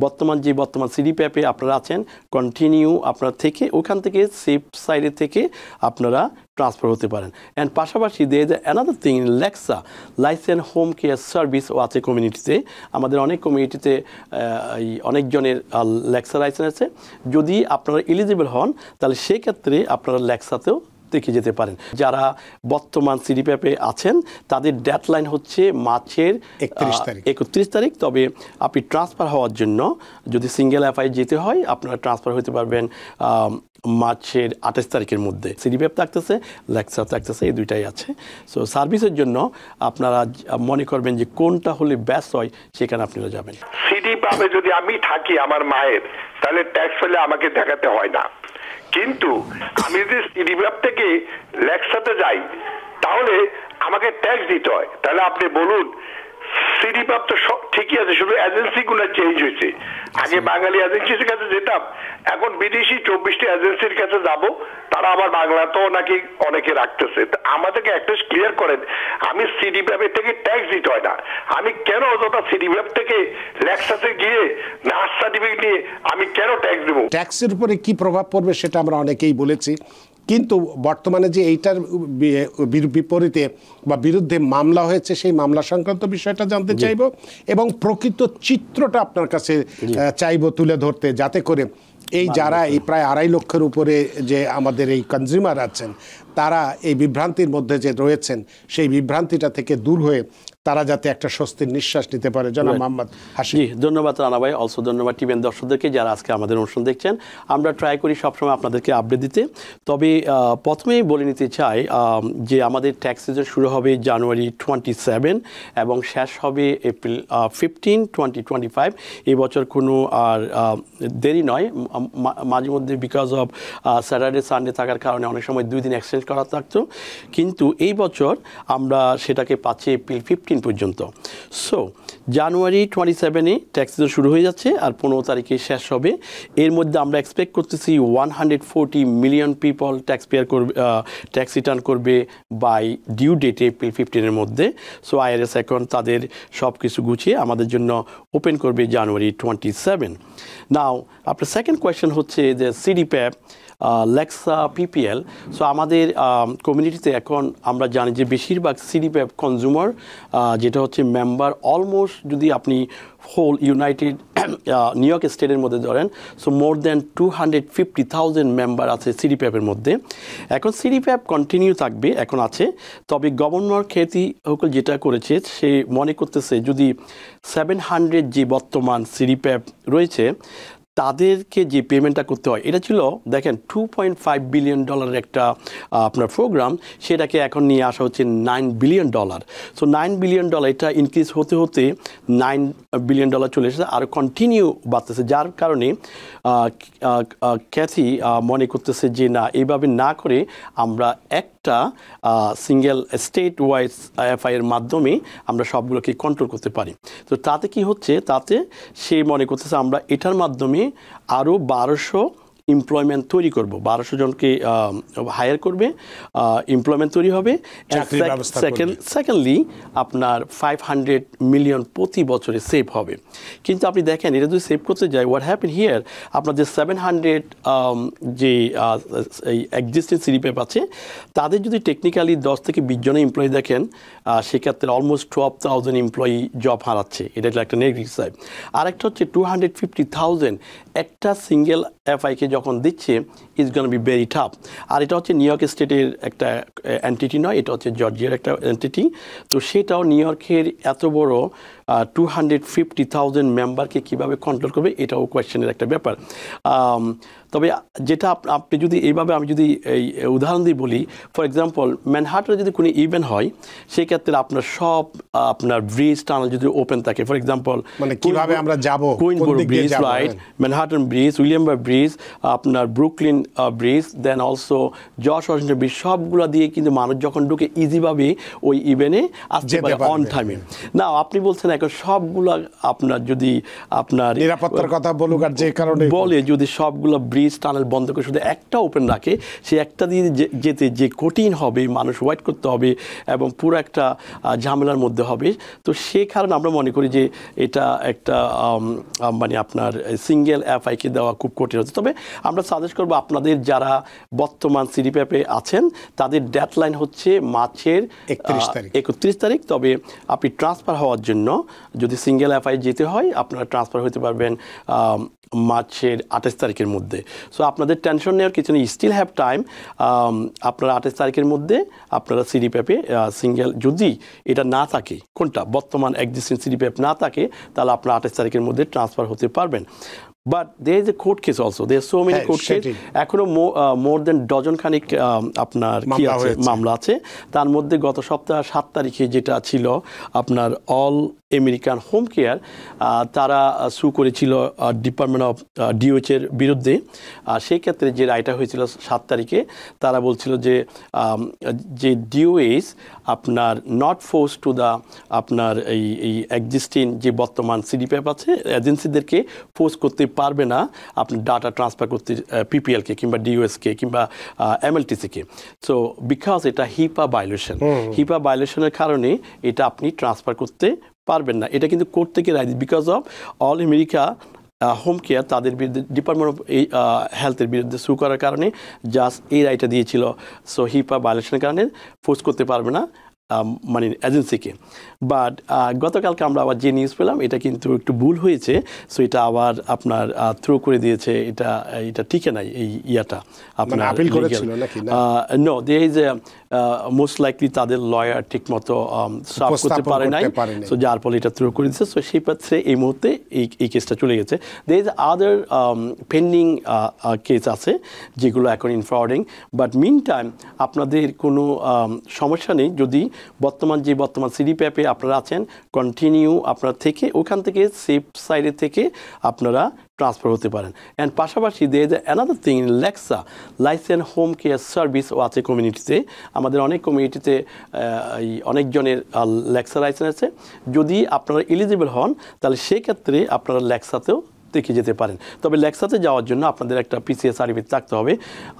বর্তমান সিডিপ্যাপে আপনারা আছেন কন্টিনিউ আপনারা থেকে ওখান থেকে সেফ সাইডে থেকে আপনারা ট্রান্সফার হতে পারেন। অ্যান্ড পাশাপাশি another thing লেক্সা license home care সার্ভিসও আছে কমিউনিটিতে। আমাদের অনেক কমিউনিটিতে অনেকজনের লেক্সা লাইসেন্স আছে। যদি আপনারা এলিজিবল হন তাহলে সেক্ষেত্রে আপনারা লেক্সাতেও দেখে যেতে পারেন। যারা বর্তমান সিডিপ্যাপে আছেন তাদের ডেডলাইন হচ্ছে মার্চের 31 তারিখ। তবে আপনি ট্রান্সফার হওয়ার জন্য যদি সিঙ্গেল এফআই যেতে হয় আপনারা ট্রান্সফার হতে পারবেন মার্চের 28 তারিখের মধ্যে। সিডিপ্যাপ থাকতেছে, লেক্সা থাকতেছে, এই দুইটাই আছে। সো সার্ভিসের জন্য আপনারা মনে করবেন যে কোনটা হলে বেস্ট হয় সেখানে আপনারা যাবেন। সিডিপ্যাপে যদি আমি থাকি আমার মায়ের, তাহলে ট্যাক্স ফেলে আমাকে দেখাতে হয় না। কিন্তু আমি যদি সিডিপ্যাপ থেকে লেক্সাতে যাই তাহলে আমাকে ট্যাক্স দিতে হয়। তাহলে আপনি বলুন, সিডিপ্যাপ তো সব ঠিকই আছে, শুধু এজেন্সিগুলো চেঞ্জ হয়েছে। আগে বাঙালি এজেন্সির কাছে যেতাম, এখন বিদেশি 24টি এজেন্সির কাছে যাব, তারা আবার বাংলাতেও নাকি অনেকে রাখতেছে। আমাদেরকে একটা ক্লিয়ার করেন, আমি সিডিপ্যাপের থেকে ট্যাক্স দিতে হয় না, আমি কেন অযথা সিডিপ্যাপ থেকে লেক্সাসে গিয়ে নার্স সার্টিফিকেট নিয়ে আমি কেন ট্যাক্স দেবো? ট্যাক্সের উপরে কি প্রভাব পড়বে সেটা আমরা অনেকেই বলেছি, কিন্তু বর্তমানে যে এইটার বিপরীতে বা বিরুদ্ধে মামলা হয়েছে সেই মামলা সংক্রান্ত বিষয়টা জানতে চাইব এবং প্রকৃত চিত্রটা আপনার কাছে চাইব তুলে ধরতে, যাতে করে এই যারা এই প্রায় 2.5 লক্ষের উপরে যে আমাদের এই কনজিউমার আছেন তারা এই বিভ্রান্তির মধ্যে যে রয়েছেন সেই বিভ্রান্তিটা থেকে দূর হয়ে তারা যাতে একটা স্বস্তির নিঃশ্বাস নিতে পারে। জনাব মোহাম্মদ হাশিম। ধন্যবাদ রানা ভাই, অলসো ধন্যবাদ টিভিএন দর্শকদেরকে যারা আজকে আমাদের অনুষ্ঠান দেখছেন। আমরা ট্রাই করি সবসময় আপনাদেরকে আপডেট দিতে। তবে প্রথমেই বলে নিতে চাই যে আমাদের ট্যাক্স সিজন শুরু হবে জানুয়ারি 27 এবং শেষ হবে এপ্রিল 15, 2025। এই বছর কোনো আর দেরি নয়, মাঝে মধ্যে বিকজ অফ স্যাটারডে সানডে থাকার কারণে অনেক সময় 2 দিন এক্সচেঞ্জ করা থাকতো, কিন্তু এই বছর আমরা সেটাকে পাচ্ছি এপ্রিল 15 পর্যন্ত। সো জানুয়ারি 27-এ ট্যাক্স সিজন শুরু হয়ে যাচ্ছে আর 15 তারিখে শেষ হবে। এর মধ্যে আমরা এক্সপেক্ট করতেছি 140 মিলিয়ন পিপল ট্যাক্স রিটার্ন করবে বাই ডিউ ডেট এপ্রিল 15-এর মধ্যে। সো আইআরএস এখন তাদের সব কিছু গুছিয়ে আমাদের জন্য ওপেন করবে জানুয়ারি 27। নাও আপনার সেকেন্ড কোয়েশ্চেন হচ্ছে যে সিডিপ্যাপ, লেক্সা, পিপিএল। সো আমাদের কমিউনিটিতে এখন আমরা জানি যে বেশিরভাগ সিডিপ্যাপ কনজিউমার যেটা হচ্ছে মেম্বার অলমোস্ট, যদি আপনি হোল ইউনাইটেড নিউ ইয়র্ক স্টেটের মধ্যে ধরেন, সো মোর দ্যান 250,000 মেম্বার আছে সিডিপ্যাপের মধ্যে। এখন সিডিপ্যাপ কন্টিনিউ থাকবে, এখন আছে। তবে গভর্নর খ্যাতি হকল যেটা করেছে, সে মনে করতেছে যদি 700 যে বর্তমান সিডিপ্যাপ রয়েছে তাদেরকে যে পেমেন্টটা করতে হয়, এটা ছিল দেখেন $2.5 বিলিয়ন একটা আপনার প্রোগ্রাম, সেটাকে এখন নিয়ে আসা হচ্ছে $9 বিলিয়ন। সো $9 বিলিয়ন এটা ইনক্রিজ হতে হতে $9 বিলিয়ন চলে এসেছে, আর কন্টিনিউ বাড়তেছে, যার কারণে ক্যাথি মনে করতেছে যে না, এইভাবে না করে আমরা একটা সিঙ্গেল স্টেট ওয়াইজ এফআইয়ের মাধ্যমে আমরা সবগুলোকে কন্ট্রোল করতে পারি। তো তাতে কি হচ্ছে, তাতে সে মনে করতেছে আমরা এটার মাধ্যমে আরও 1200 এমপ্লয়মেন্ট তৈরি করব, 1200 জনকে হায়ার করবে, এমপ্লয়মেন্ট তৈরি হবে। সেকেন্ডলি আপনার 500 মিলিয়ন প্রতি বছরে সেভ হবে। কিন্তু আপনি দেখেন এটা যদি সেভ করতে যায়, হোয়াট হ্যাপেন হিয়ার, আপনার যে 700 যে এই এক্সিস্টিং সিডিপ্যাপ আছে তাদের যদি টেকনিক্যালি 10 থেকে 20 জন এমপ্লয়ি দেখেন, সেক্ষেত্রে অলমোস্ট 12,000 এমপ্লয়ি জব হারাচ্ছে। এটা একটা নেগেটিভ সাইড। আরেকটা হচ্ছে 250,000 একটা সিঙ্গেল এফআইকে যখন দিচ্ছে, is gonna be very tough. আর এটা হচ্ছে নিউ ইয়র্ক স্টেটের একটা এন্টিটি নয়, এটা হচ্ছে জর্জিয়ার একটা এন্টিটি। তো সেটাও নিউ ইয়র্কের এত বড় 250,000 মেম্বারকে কীভাবে কন্ট্রোল করবে, এটাও কোয়েশ্চেনের একটা ব্যাপার। তবে যেটা আপনি যদি এইভাবে, আমি যদি এই উদাহরণ দিয়ে বলি, ফর এক্সাম্পল ম্যানহাটনে যদি কোনো ইভেন্ট হয়, সেক্ষেত্রে আপনার সব আপনার ব্রিজ টানেল যদি ওপেন থাকে, ফর এক্সাম্পল মানে কিভাবে আমরা যাব, Queensboro bridge, right, Manhattan bridge, Williamsburg bridge, আপনার Brooklyn bridge, then also George Washington bridge, সবগুলো দিয়ে কিন্তু মানুষ যখন ঢুকে ইজিভাবে ওই ইভেন্টে আসতে পারে অন টাইমে। না আপনি বলছেন এখন সবগুলো আপনার যদি আপনার নিরাপত্তার কথা বলুক আর যে কারণে বলে যদি সবগুলো ব্রিজ টানেল বন্ধ করে শুধু একটা ওপেন রাখে, সে একটা দিয়ে যেতে যে কঠিন হবে, মানুষ ওয়েট করতে হবে এবং পুরো একটা ঝামেলার মধ্যে হবে। তো সে কারণে আমরা মনে করি যে এটা একটা মানে আপনার সিঙ্গেল এফআইকে দেওয়া খুব কঠিন হচ্ছে। তবে আমরা সাজেস্ট করবো আপনাদের যারা বর্তমান সিডিপ্যাপে আছেন তাদের ডেডলাইন হচ্ছে মার্চের 31 তারিখ। তবে আপনি ট্রান্সফার হওয়ার জন্য যদি সিঙ্গেল এফআই যেতে হয় আপনারা ট্রান্সফার হতে পারবেন মার্চের 28 তারিখের মধ্যে। সো আপনাদের টেনশন নেওয়ার কিছু নেই, স্টিল হ্যাভ টাইম। আপনারা 28 তারিখের মধ্যে আপনারা সিডিপ্যাপে সিঙ্গেল যদি এটা না থাকে, কোনটা বর্তমান এক্সিস্টিং সিডিপ্যাপ না থাকে, তাহলে আপনারা 28 তারিখের মধ্যে ট্রান্সফার হতে পারবেন। But there is a court case also. There are so many court cases. এখনো more than ডজন খানিক আপনার কি আছে মামলা আছে। তার মধ্যে গত সপ্তাহ 7 তারিখে যেটা ছিল আপনার অল আমেরিকান হোম কেয়ার, তারা সু করেছিল ডিপার্টমেন্ট অফ ডিওএইচ এর বিরুদ্ধে। সেই ক্ষেত্রে যে রায়টা হয়েছিল 7 তারিখে, তারা বলছিল যে ডিওএইচ আপনার নট ফোর্স টু দ্য আপনার এই এক্সিস্টিং যে বর্তমান সিডিপ্যাপ আছে এজেন্সিদেরকে ফোর্স করতে পারবে না আপনার ডাটা ট্রান্সফার করতে পিপিএলকে কিংবা ডিওএসকে কিংবা এমএলটিসিকে। সো বিকজ এটা হিপা ভায়োলেশনের কারণে এটা আপনি ট্রান্সফার করতে পারবেন না। এটা কিন্তু কোর্ট থেকে রায়, because of all America home care তাদের বিরুদ্ধে ডিপার্টমেন্ট অফ হেলথের বিরুদ্ধে সু করার কারণে জাস্ট এই রায়টা দিয়েছিল। সো হিপা ভায়োলেশনের কারণে ফোর্স করতে পারবে না মানে এজেন্সিকে। বাট গতকালকে আমরা আবার যে নিউজ পেলাম এটা কিন্তু একটু ভুল হয়েছে। সো এটা আবার আপনার থ্রো করে দিয়েছে, এটা ঠিকই নাই এই ইয়াটা আপনার আপিল করেছিল নাকি না? No, there is most likely তাদের লয়ার ঠিক মতো সার্ভ করতে পারে নাই, সো যার ফলে এটা থ্রো করে দিয়েছে। সো সেই পাত্রে এই মুহূর্তে এই কেসটা চলে গেছে। There is other pending case আছে যেগুলো এখন ইনফ্রডিং। বাট মিন টাইম আপনাদের কোনো সমস্যা নেই যদি বর্তমান সিডিপ্যাপে আপনারা আছেন, কন্টিনিউ আপনারা থেকে ওখান থেকে সেফ সাইডে থেকে আপনারা ট্রান্সফার হতে পারেন। অ্যান্ড পাশাপাশি there is another thing, লেক্সা license home care সার্ভিসও আছে কমিউনিটিতে। আমাদের অনেক কমিউনিটিতে অনেকজনের লেক্সা লাইসেন্স আছে। যদি আপনারা এলিজিবল হন তাহলে সেক্ষেত্রে আপনারা লেক্সাতেও থেকে যেতে পারেন। তবে লেক্সাতে যাওয়ার জন্য আপনাদের একটা পিসিএস সার্টিফিকেট থাকতে হবে।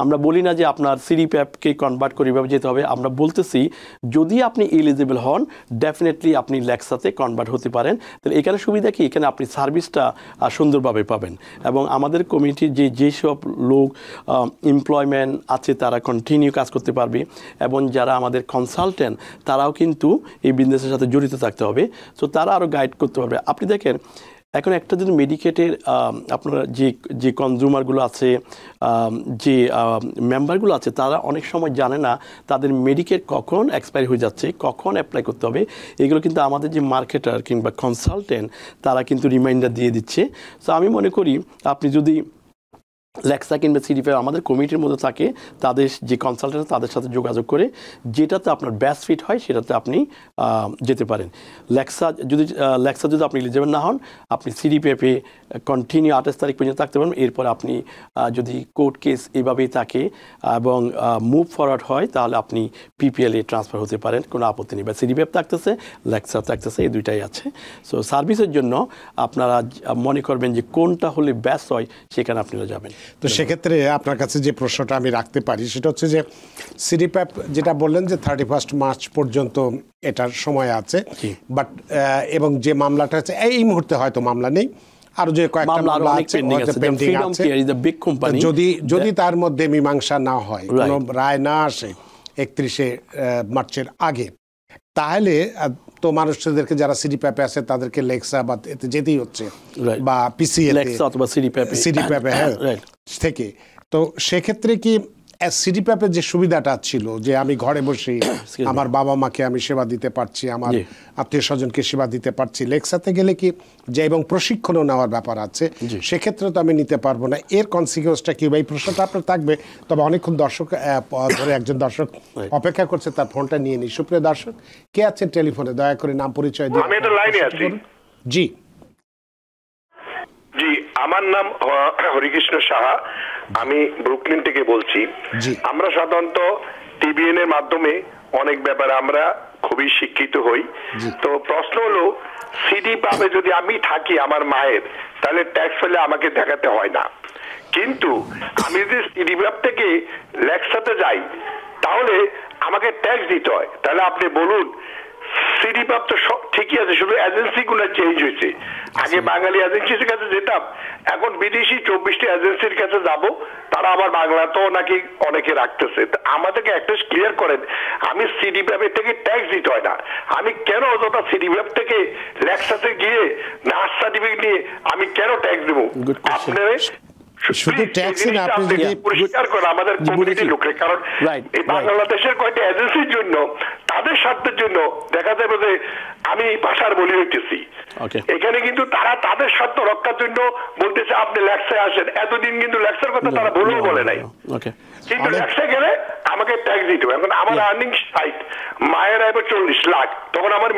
আমরা বলি না যে আপনার সিডিপ্যাপকে কনভার্ট করে এভাবে যেতে হবে, আমরা বলতেছি যদি আপনি এলিজিবল হন ডেফিনেটলি আপনি লেক্সাতে কনভার্ট হতে পারেন। তাহলে এখানে সুবিধা কি, এখানে আপনি সার্ভিসটা সুন্দরভাবে পাবেন এবং আমাদের কমিউনিটির যেসব লোক এমপ্লয়মেন্ট আছে তারা কন্টিনিউ কাজ করতে পারবে এবং যারা আমাদের কনসালটেন্ট তারাও কিন্তু এই বিজনেসের সাথে জড়িত থাকতে হবে। সো তারা আরও গাইড করতে পারবে। আপনি দেখেন এখন একটা যদি মেডিকেটের আপনার যে কনজিউমারগুলো আছে, যে মেম্বারগুলো আছে, তারা অনেক সময় জানে না তাদের মেডিকেট কখন এক্সপায়ারি হয়ে যাচ্ছে, কখন অ্যাপ্লাই করতে হবে। এগুলো কিন্তু আমাদের যে মার্কেটার কিংবা কনসালটেন্ট তারা কিন্তু রিমাইন্ডার দিয়ে দিচ্ছে। সো আমি মনে করি আপনি যদি লেক্সা কিংবা সিডিপ্যাপ আমাদের কমিটির মধ্যে থাকে, তাদের যে কনসালটেন্ট তাদের সাথে যোগাযোগ করে যেটাতে আপনার বেস্ট ফিট হয় সেটাতে আপনি যেতে পারেন। লেক্সা যদি আপনি এলিজিবল না হন আপনি সিডিপ্যাপে কন্টিনিউ 28 তারিখ পর্যন্ত থাকতে পারবেন। এরপর আপনি যদি কোর্ট কেস এভাবেই থাকে এবং মুভ ফরওয়ার্ড হয় তাহলে আপনি পিপিএলে ট্রান্সফার হতে পারেন, কোনো আপত্তি নেই। বা সিডিপ্যাপ থাকতেছে, লেক্সা থাকতেছে, এই দুইটাই আছে। সো সার্ভিসের জন্য আপনারা মনে করবেন যে কোনটা হলে বেস্ট হয় সেখানে আপনারা যাবেন। তো সেক্ষেত্রে আপনার কাছে যে প্রশ্নটা আমি রাখতে পারি সেটা হচ্ছে যে সিডিপ্যাপ যেটা বললেন যে 31 মার্চ পর্যন্ত এটার সময় আছে, বাট এবং যে মামলাটা আছে এই মুহূর্তে হয়তো মামলা নেই, আর যে কয়েকটা মামলা আছে পেন্ডিং আছে, যদি তার মধ্যে মীমাংসা না হয়, কোনো রায় না আসে 31 মার্চের আগে, তাহলে তো মানুষদেরকে যারা সিডিপ্যাপে আছে তাদেরকে লেক্সা বা এতে যেতেই হচ্ছে বা পিসিএ সিডিপ্যাপে থেকে। তো সেক্ষেত্রে কি সিডিপ্যাপের যে সুবিধাটা ছিল যে আমি ঘরে বসে আমার বাবা মাকে আমি সেবা দিতে পারছি, আমার আত্মীয় স্বজনকে সেবা দিতে পারছি, লেক্সাতে গেলে কি যে এবং প্রশিক্ষণও নেওয়ার ব্যাপার আছে, সেক্ষেত্রে তো আমি নিতে পারবো না, এর কনসিকুয়েন্সটা কি? এই প্রশ্নটা আপনার থাকবে। তবে অনেকক্ষণ দর্শক ধরে একজন দর্শক অপেক্ষা করছে, তার ফোনটা নিয়ে নিই। সুপ্রিয় দর্শক, কে আছেন টেলিফোনে? দয়া করে নাম পরিচয় দিন। আমি একটা লাইনে আছি। জি জি, আমার নাম হরিকৃষ্ণ সাহা, আমি ব্রুকলিন থেকে বলছি। আমরা সাধারণত টিবিএন এর মাধ্যমে অনেক ব্যাপারে আমরা খুবই শিক্ষিত হই। তো প্রশ্ন হলো সিডি পাবে যদি আমি থাকি আমার মায়ের, তাহলে ট্যাক্স ফেলে আমাকে দেখাতে হয় না। কিন্তু আমি যদি সিডি ব্যাপ থেকে লেক্সাতে যাই তাহলে আমাকে ট্যাক্স দিতে হয়। তাহলে আপনি বলুন, সিডি পাপ তো সব ঠিকই আছে, শুধু এজেন্সি গুলো চেঞ্জ হয়েছে। আগে বাঙালি এজেন্সির কাছে যেতাম, এখন বিদেশি 24টি এজেন্সির কাছে যাব, তারা আবার বাংলাতেও নাকি অনেকে রাখতেছে। আমাদেরকে একটা ক্লিয়ার করেন, আমি সিডি ব্যাপের থেকে ট্যাক্স দিতে হয় না, আমি কেন অযথা সিডি ব্যাপ থেকে লেক্সাসে গিয়ে নার্স সার্টিফিকেট নিয়ে আমি কেন ট্যাক্স দেবো? আপনারা শুধু ট্যাক্স না, আপনি যদি পরিষ্কার করেন আমাদের কমিউনিটির লোকের, কারণ এই বাংলাদেশের কয়েকটা এজেন্সির জন্য, তাদের স্বার্থের জন্য দেখা যাবে যে আমি ভাষার বলি হইতেছি এখানে, কিন্তু তারা তাদের স্বার্থ রক্ষার জন্য বলতেছে আপনি লেক্সায় আসেন। এতদিন কিন্তু লেক্সার কথা তারা বলেও বলে নাই, কিন্তু লেক্সায় গেলে আমাকে ট্যাক্স দিতে হবে। এখন আমার আর্নিং সাইট মায়ের আইবে 40 লাখ, তখন আমার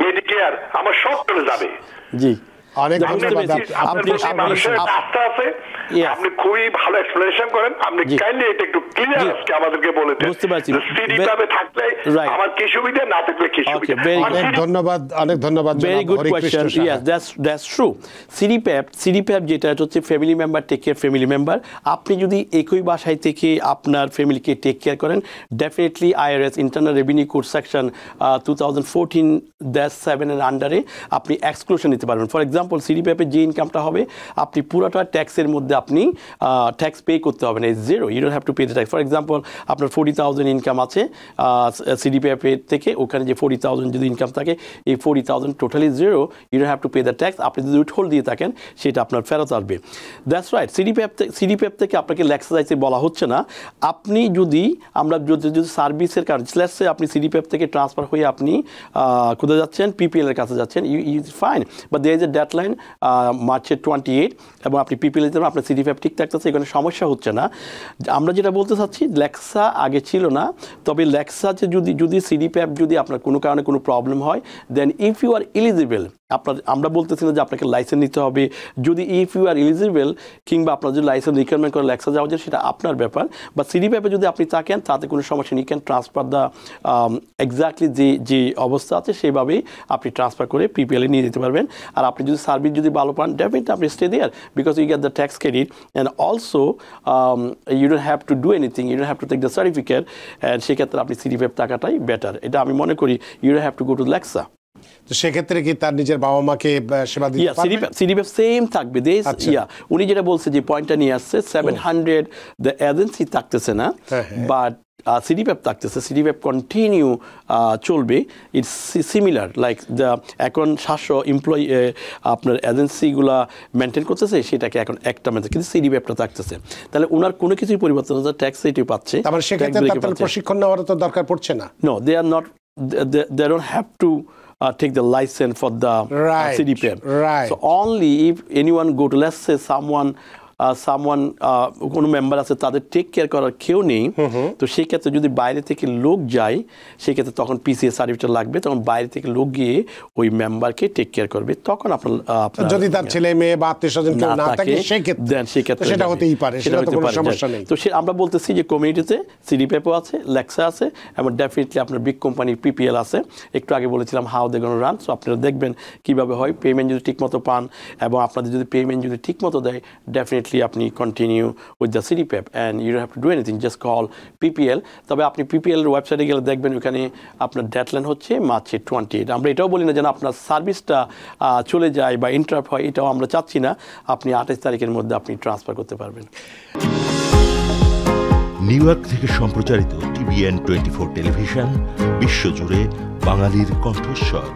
মেডিকেয়ার আমার সব চলে যাবে। জি, অনেক ধন্যবাদ। আপনি খুবই ভালো এক্সপ্লেনেশন করেন, আপনি কাইন্ডলি এটা একটু ক্লিয়ার আজকে আমাদেরকে বলে দেন। বুঝতে পারছি সিডি পাবে থাকলে আমার কি সুবিধা, না থাকলে কি সুবিধা। অনেক ধন্যবাদ, অনেক ধন্যবাদ। Very good question. Yes, that's true. CDPAP যেটা হচ্ছে family member take care family member. আপনি যদি একই বাসায় থেকে আপনার ফ্যামিলিকে টেক কেয়ার করেন, definitely IRS internal revenue code section 2014-7 এর আন্ডারে আপনি এক্সক্লুশন নিতে পারবেন। ফর এক্সাম্পল, সিডিপ্যাপের যে ইনকামটা হবে, আপনি পুরোটা ট্যাক্সের মধ্যে আপনি ট্যাক্স পে করতে হবে না, zero, you don't have to pay the tax. For example, আপনার 40,000 ইনকাম আছে সিডিপিএফের থেকে, ওখানে যে 40,000 যদি ইনকাম থাকে, এই 40,000 totally zero, you don't have to pay the tax. আপনি যদি উইথহোল্ড দিয়ে থাকেন সেটা আপনার ফেরত আসবে। That's right. সিডিপিএফ থেকে আপনাকে লেক্সাসাইজে বলা হচ্ছে না। আপনি যদি যদি সার্ভিসের কারণে লেটস আপনি সিডিপিএফ থেকে ট্রান্সফার হয়ে আপনি কোথায় যাচ্ছেন, পিপিএল এর কাছে যাচ্ছেন, you fine, but there is a deadline মার্চের 28, এবং আপনি পিপিএল দিতে আপনি সিডিপিএফ ঠিক থাকতেছে, এখানে সমস্যা হচ্ছে না। আমরা যেটা বলতে চাচ্ছি, লেক্সা আগে ছিল না, তবে লেক্সা যে যদি সিডিপিএফ যদি আপনার কোনো কারণে কোনো প্রবলেম হয়, দেন ইফ ইউ আর এলিজিবল, আমরা বলতেছি না যে আপনাকে লাইসেন্স নিতে হবে, যদি ইফ ইউ আর এলিজিবল কিংবা আপনার যদি লাইসেন্স রিকোয়ারমেন্ট করে লেক্সা যাওয়া যায়, সেটা আপনার ব্যাপার। বা সিডিপিএফে যদি আপনি থাকেন, তাতে কোনো সমস্যা নেই, ক্যান ট্রান্সফার দ্য এক্স্যাক্টলি যে অবস্থা আছে সেভাবেই আপনি ট্রান্সফার করে পিপিএলে নিয়ে যেতে পারবেন। আর আপনি যদি সার্ভিস যদি ভালো পান, ডেফিনেটলি আপনি stay there, because you get the tax credit, and also you don't have to do anything, you don't have to take the certificate, and সেক্ষেত্রে আপনি সিডিপিএফ টাকাটাই বেটার। এটা আমি মনে করি, you don't have to go to Lexa. তো সেক্ষেত্রে কি তার নিজের বাবা মাকে সেবা দিতে পারবে? সিডিপিএফ সেম থাকবে। উনি যেটা বলছে, যে পয়েন্টটা নিয়ে আসছে, 700 দ্য এজেন্সি থাকতেছে না, বাট সিডিপিএফ থাকতেছে, সিডিপিএফ কন্টিনিউ চলবে। ইটস সিমিলার লাইক দ্য এখন 700 এমপ্লয়ি আপনার এজেন্সিগুলা মেনটেন করতেছে, সেটাকে এখন একটা মেনটেন, কিন্তু সিডিপিএফটা থাকতেছে। তাহলে ওনার কোনো কিছুই পরিবর্তন হচ্ছে, ট্যাক্স রেটই পাচ্ছে। তাহলে সেক্ষেত্রে তার প্রশিক্ষণ নেওয়ার তো দরকার পড়ছে না। No, they are not, they don't have to take the license for the CDPF. So only if anyone go to, let's say someone কোনো মেম্বার আছে, তাদের টেক কেয়ার করার কেউ নেই, তো সেই ক্ষেত্রে যদি বাইরে থেকে লোক যায়, সেক্ষেত্রে তখন পিসিএস সার্টিফিকেট লাগবে, তখন বাইরে থেকে লোক গিয়ে ওই মেম্বারকে টেক কেয়ার করবে। তখন আপনার যদি তার ছেলে মেয়ে বা আত্মীয়স্বজন কেউ না থাকে, সেক্ষেত্রে সেটা হতেই পারে, সেটা তো কোনো সমস্যা নেই। তো আমরা বলতেছি যে কমিউনিটিতে সিডিপিএফও আছে, লেক্সা আছে, এবং ডেফিনেটলি আপনার বিগ কোম্পানি পিপিএল আছে। একটু আগে বলেছিলাম how they gonna run. So আপনারা দেখবেন কীভাবে হয়, পেমেন্ট যদি ঠিকমতো পান, এবং আপনাদের যদি পেমেন্ট যদি ঠিকমতো দেয়, ডেফিনেটলি আপনি continue with the CDPF, and you don't have to do anything, just call PPL. তবে আপনি পিপিএল ওয়েবসাইটে গেলে দেখবেন ওখানে আপনার ডেডলাইন হচ্ছে মার্চের 28। আমরা এটাও বলি না যেন আপনার সার্ভিসটা চলে যায় বা ইন্টারাপ্ট হয়, এটাও আমরা চাচ্ছি না। আপনি 28 তারিখের মধ্যে আপনি ট্রান্সফার করতে পারবেন। নিউ ইয়র্ক থেকে সম্প্রচারিত TVN 24 টেলিভিশন, বিশ্বজুড়ে বাঙালির কণ্ঠস্বর।